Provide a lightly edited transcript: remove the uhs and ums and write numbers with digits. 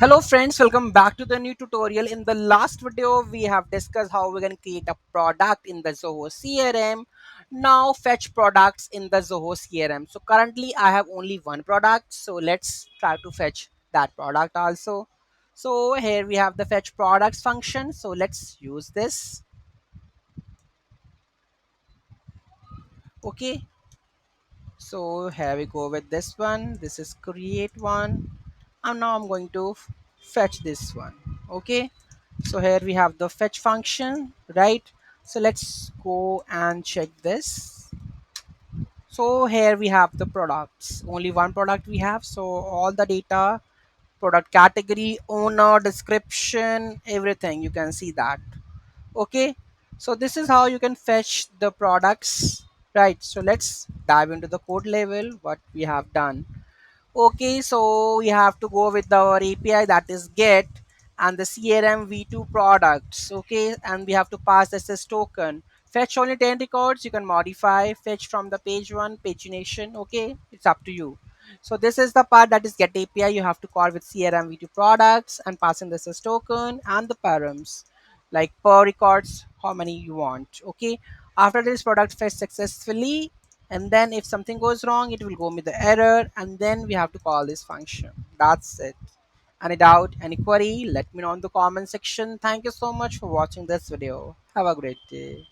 Hello friends, welcome back to the new tutorial. In the last video, we have discussed how we can create a product in the Zoho CRM. Now fetch products in the Zoho CRM. So currently I have only one product. So let's try to fetch that product also. So here we have the fetch products function. So let's use this. Okay. So here we go with this one. This is create one. And now I'm going to fetch this one. Okay. So here we have the fetch function, right? So let's go and check this. So here we have the products, only one product we have. So all the data, product category, owner, description, everything, you can see that. Okay. So this is how you can fetch the products, right? So let's dive into the code level, what we have done. Okay, so we have to go with our API, that is get, and the CRM v2 products. Okay, and we have to pass this as token. Fetch only 10 records. You can modify. Fetch from the page one, pagination. Okay, it's up to you. So this is the part that is get API. You have to call with CRM v2 products and passing this as token and the params like per records, how many you want. Okay, after this product fetch successfully, and then if something goes wrong it will go with the error, and then we have to call this function. That's it. Any doubt, any query, let me know in the comment section. Thank you so much for watching this video. Have a great day.